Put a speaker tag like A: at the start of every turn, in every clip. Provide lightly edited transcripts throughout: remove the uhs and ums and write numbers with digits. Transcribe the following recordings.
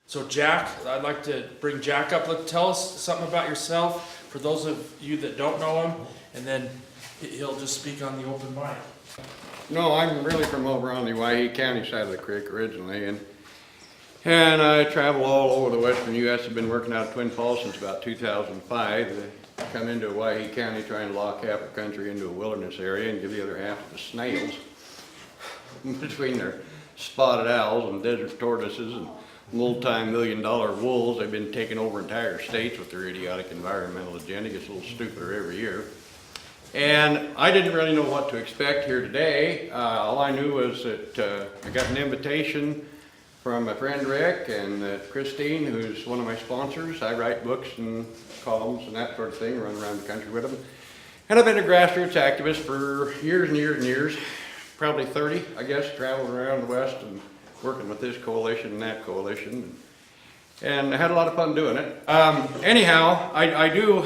A: So Jack, I'd like to bring Jack up. Tell us something about yourself for those of you that don't know him, and then he'll just speak on the open mic.
B: No, I'm really from over on the Waihee County side of the creek originally, and I travel all over the western U.S. I've been working out of Twin Falls since about 2005. I come into Waihee County trying to lock half the country into a wilderness area and give the other half to the snails. Between their spotted owls and desert tortoises and multi-million-dollar wolves, they've been taking over entire states with their idiotic environmental agenda. It gets a little stupider every year. And I didn't really know what to expect here today. All I knew was that I got an invitation from my friend Rick and Christine, who's one of my sponsors. I write books and columns and that sort of thing, run around the country with them. And I've been a grassroots activist for years and years and years, probably 30, I guess, traveling around the West and working with this coalition and that coalition. And I had a lot of fun doing it. Anyhow, I do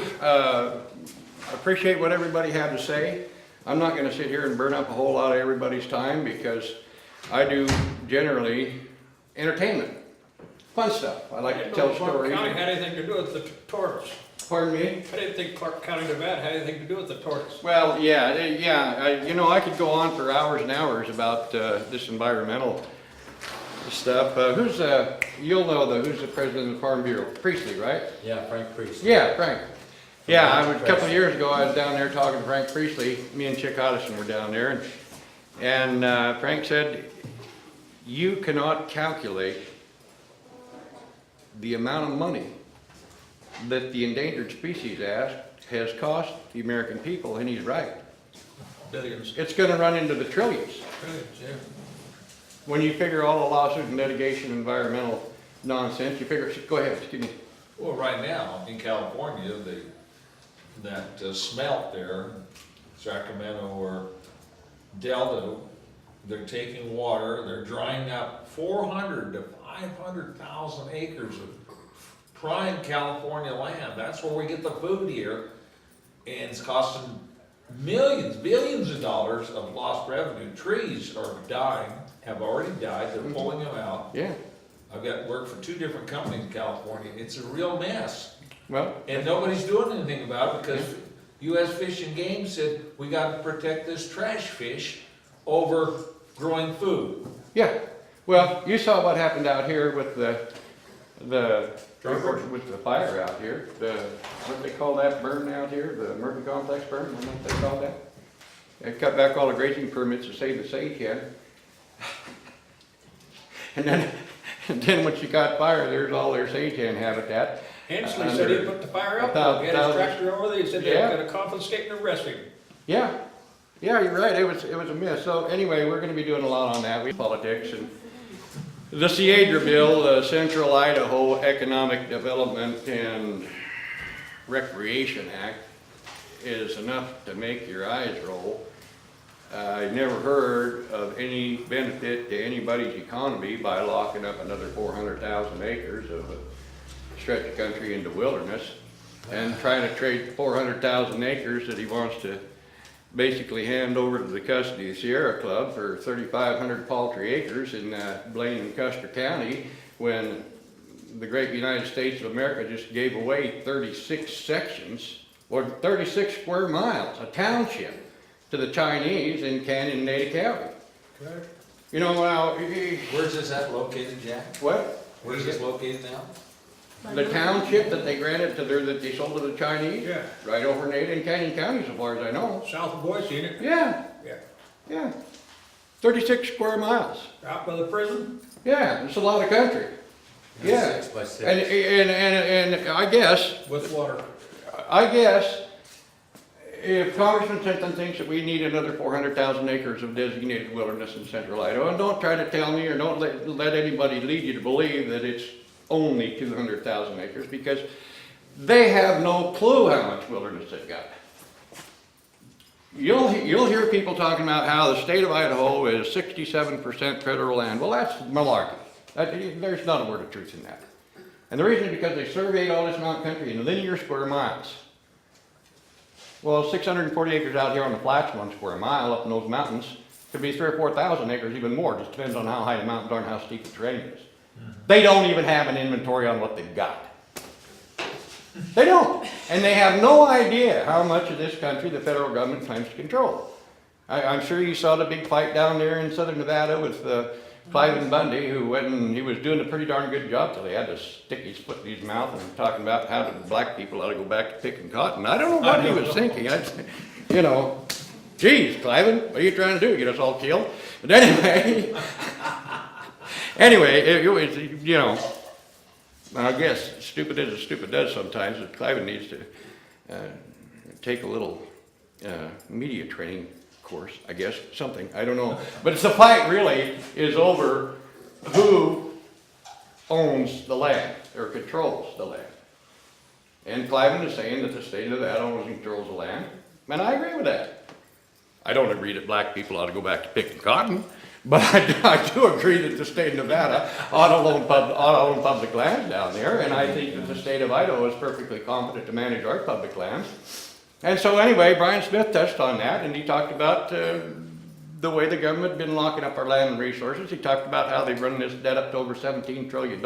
B: appreciate what everybody had to say. I'm not going to sit here and burn up a whole lot of everybody's time because I do generally entertainment, fun stuff. I like to tell
C: Clark
B: stories.
C: County had anything to do with the tortoise.
B: Pardon me?
C: I didn't think Clark County, Nevada had anything to do with the tortoise.
B: Well, yeah. You know, I could go on for hours and hours about this environmental stuff. You'll know who's the president of the Farm Bureau? Priestley, right?
D: Yeah, Frank Priestley.
B: Yeah, Frank. Yeah, a couple of years ago I was down there talking to Frank Priestley. Me and Chick Hodgson were down there, and Frank said, you cannot calculate the amount of money that the Endangered Species Act has cost the American people, and he's right.
C: Billions.
B: It's going to run into the trillions.
C: Billions, yeah.
B: When you figure all the lawsuits and litigation, environmental nonsense, you figure, go ahead, excuse me.
E: Well, right now in California, that smelt there, Sacramento or Delta, they're taking water, they're drying up 400 to 500,000 acres of prime California land. That's where we get the food here, and it's costing millions, billions of dollars of lost revenue. Trees are dying, have already died, they're pulling them out.
B: Yeah,
E: I've got work for 2 different companies in California. It's a real mess.
B: well,
E: And nobody's doing anything about it because U.S. Fish and Game said, we gotta protect this trash fish over growing food.
B: yeah. Well, you saw what happened out here with the fire out here. What do they call that burn out here? The Murphy Complex burn, I don't know what they call that. They cut back all the grazing permits to save the sage hen. And then when she got fire, there's all their sage hen habitat.
C: Hensley said he'd put the fire out,
B: About
C: he had his
B: 1,000.
C: tractor over there, he said they
B: Yeah.
C: were gonna confiscate and arrest him.
B: Yeah, you're right. It was a miss. So anyway, we're going to be doing a lot on that. We politics and the Ciedra bill, the Central Idaho Economic Development and Recreation Act, is enough to make your eyes roll. I never heard of any benefit to anybody's economy by locking up another 400,000 acres of a stretch of country into wilderness and trying to trade 400,000 acres that he wants to basically hand over to the custody of the Sierra Club for 3,500 paltry acres in Blaine and Custer County, when the great United States of America just gave away 36 sections, or 36 square miles, a township, to the Chinese in Canyon-Nada County.
C: Okay.
B: You know, now,
E: Where's this at located, Jack?
B: what?
E: Where's this located now?
B: The township that they granted to that they sold to the Chinese?
C: Yeah.
B: Right over Nada and Canyon County, so far as I know.
C: South of Boise, ain't it?
B: Yeah,
C: Yeah.
B: yeah. 36 square miles.
C: Out by the prison?
B: Yeah, it's a lot of country. Yeah.
D: 6 by 6.
B: And I guess,
C: With water.
B: if Congressman Simpson thinks that we need another 400,000 acres of designated wilderness in central Idaho, and don't try to tell me or don't let anybody lead you to believe that it's only 200,000 acres, because they have no clue how much wilderness they've got. You'll hear people talking about how the state of Idaho is 67% federal land. Well, that's malarkey. There's not a word of truth in that. And the reason is because they surveyed all this mountain country in linear square miles. Well, 640 acres out here on the flats, 1 square mile up in those mountains, could be 3,000 or 4,000 acres, even more. Just depends on how high the mountains are and how steep the terrain is. They don't even have an inventory on what they've got. They don't. And they have no idea how much of this country the federal government claims to control. I'm sure you saw the big fight down there in southern Nevada with Cliven Bundy, who went and he was doing a pretty darn good job till he had to stick his foot in his mouth and talking about how the black people ought to go back to picking cotton. I don't know what he was thinking. You know, geez, Cliven, what are you trying to do? Get us all killed? But anyway, it was, you know, I guess stupid is as stupid does sometimes, but Cliven needs to take a little media training course, I guess, something, I don't know. But it's the fight really is over who owns the land or controls the land. And Cliven is saying that the state of Nevada owns and controls the land, and I agree with that. I don't agree that black people ought to go back to picking cotton, but I do agree that the state of Nevada ought to own public lands down there, and I think that the state of Idaho is perfectly competent to manage our public lands. And so anyway, Brian Smith touched on that, and he talked about the way the government had been locking up our land and resources. He talked about how they've run this debt up to over $17 trillion.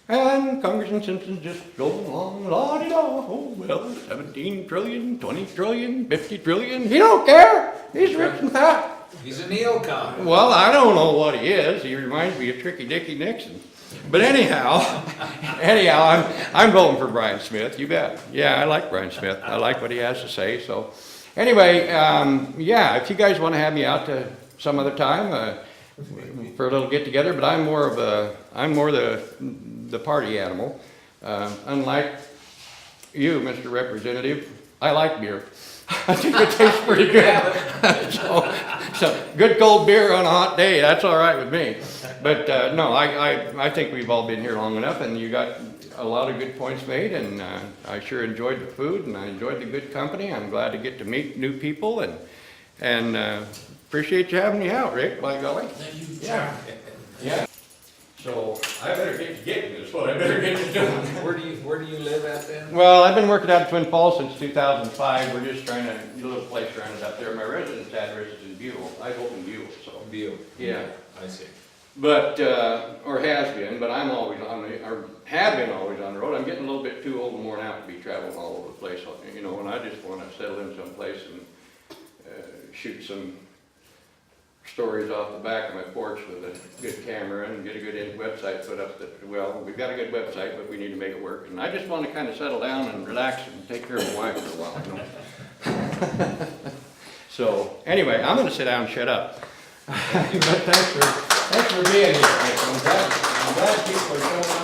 B: And Congressman Simpson's just going along, la-di-da, oh, well, 17 trillion, 20 trillion, 50 trillion. He don't care. He's rich and fat.
E: He's a neocon.
B: Well, I don't know what he is. He reminds me of Tricky Dicky Nixon. But anyhow, I'm voting for Brian Smith, you bet. Yeah, I like Brian Smith. I like what he has to say. So anyway, yeah, if you guys want to have me out to some other time for a little get together, but I'm more the party animal. Unlike you, Mr. Representative, I like beer. I think it tastes pretty good. so good cold beer on a hot day, that's all right with me. But no, I think we've all been here long enough, and you got a lot of good points made, and I sure enjoyed the food, and I enjoyed the good company. I'm glad to get to meet new people, and appreciate you having me out, Rick, by golly.
A: Thank you,
B: Yeah.
A: Jack.
B: Yeah. So I better get to getting this, what I better get to doing.
E: Where do you live at then?
B: Well, I've been working out of Twin Falls since 2005. We're just trying to get a little place around up there. My residence address is in Buell. I live in Buell, so.
E: View.
B: Yeah.
E: I see.
B: But, or has been, but I'm always or have been always on the road. I'm getting a little bit too old and worn out to be traveling all over the place, you know, and I just want to settle in someplace and shoot some stories off the back of my porch with a good camera and get a good website put up that, well, we've got a good website, but we need to make it work. And I just want to kind of settle down and relax and take care of my wife for a while, you know. So, anyway, I'm going to sit down and shut up. But thanks for being here. I'm glad people are showing up.